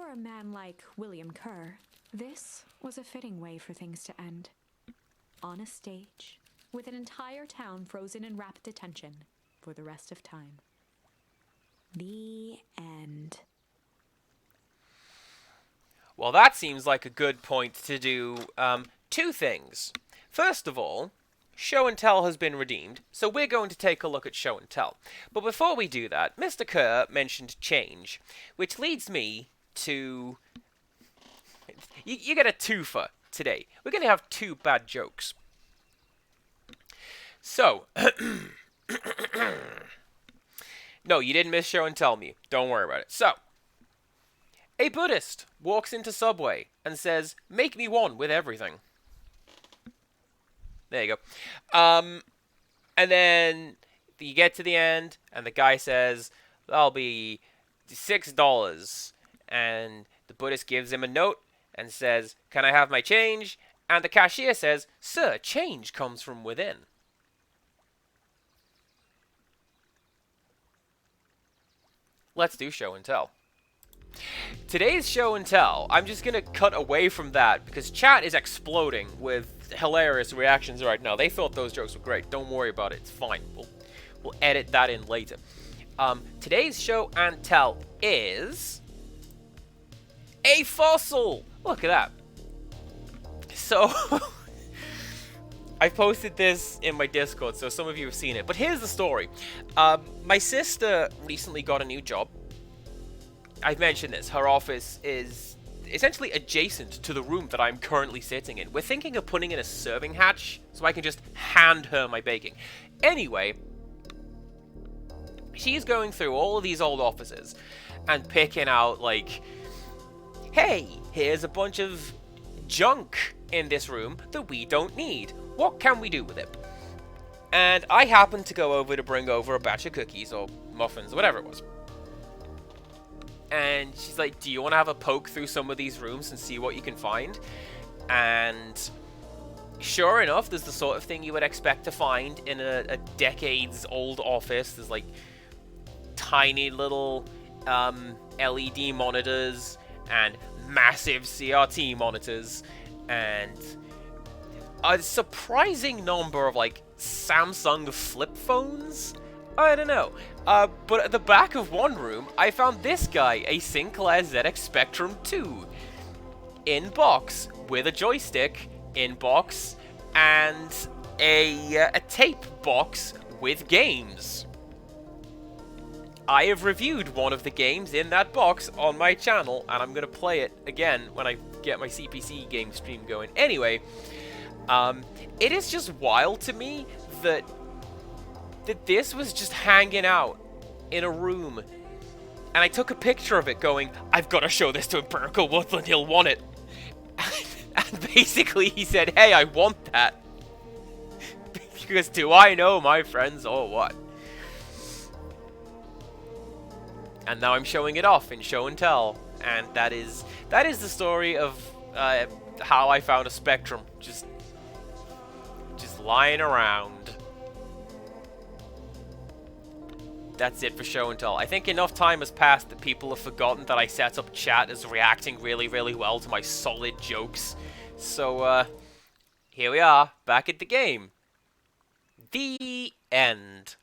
For a man like William Kerr, this was a fitting way for things to end. On a stage, with an entire town frozen in rapt attention for the rest of time. The end. Well, that seems like a good point to do two things. First of all, Show and Tell has been redeemed, so we're going to take a look at Show and Tell. But before we do that, Mr. Kerr mentioned change, which leads me to... You get a twofer today. We're going to have two bad jokes. So... No, you didn't miss Show and Tell me. Don't worry about it. So... A Buddhist walks into Subway and says, "Make me one with everything." There you go. And then you get to the end, and the guy says, "That'll be $6. And the Buddhist gives him a note and says, "Can I have my change?" And the cashier says, "Sir, change comes from within." Let's do Show and Tell. Today's Show and Tell, I'm just going to cut away from that because chat is exploding with hilarious reactions right now. They thought those jokes were great. Don't worry about it. It's fine. We'll edit that in later. Today's Show and Tell is... a fossil! Look at that. So... I posted this in my Discord, so some of you have seen it. But here's the story. My sister recently got a new job. I've mentioned this. Her office is essentially adjacent to the room that I'm currently sitting in. We're thinking of putting in a serving hatch so I can just hand her my baking. Anyway, she's going through all of these old offices and picking out, like, hey, here's a bunch of junk in this room that we don't need. What can we do with it? And I happened to go over to bring over a batch of cookies or muffins, whatever it was. And she's like, "Do you want to have a poke through some of these rooms and see what you can find?" And sure enough, there's the sort of thing you would expect to find in a decades-old office. There's like tiny little LED monitors and massive CRT monitors and a surprising number of like Samsung flip phones. I don't know. But at the back of one room, I found this guy, a Sinclair ZX Spectrum 2. In box, with a joystick, in box, and a tape box with games. I have reviewed one of the games in that box on my channel, and I'm going to play it again when I get my CPC game stream going. Anyway, it is just wild to me that this was just hanging out in a room. And I took a picture of it going, "I've got to show this to Empirical Woodland, he'll want it." And basically he said, "Hey, I want that." Because do I know my friends or what? And now I'm showing it off in Show and Tell. And that is the story of how I found a Spectrum. Just lying around. That's it for Show and Tell. I think enough time has passed that people have forgotten that I set up chat as reacting really, really well to my solid jokes. So, here we are, back at the game. The end.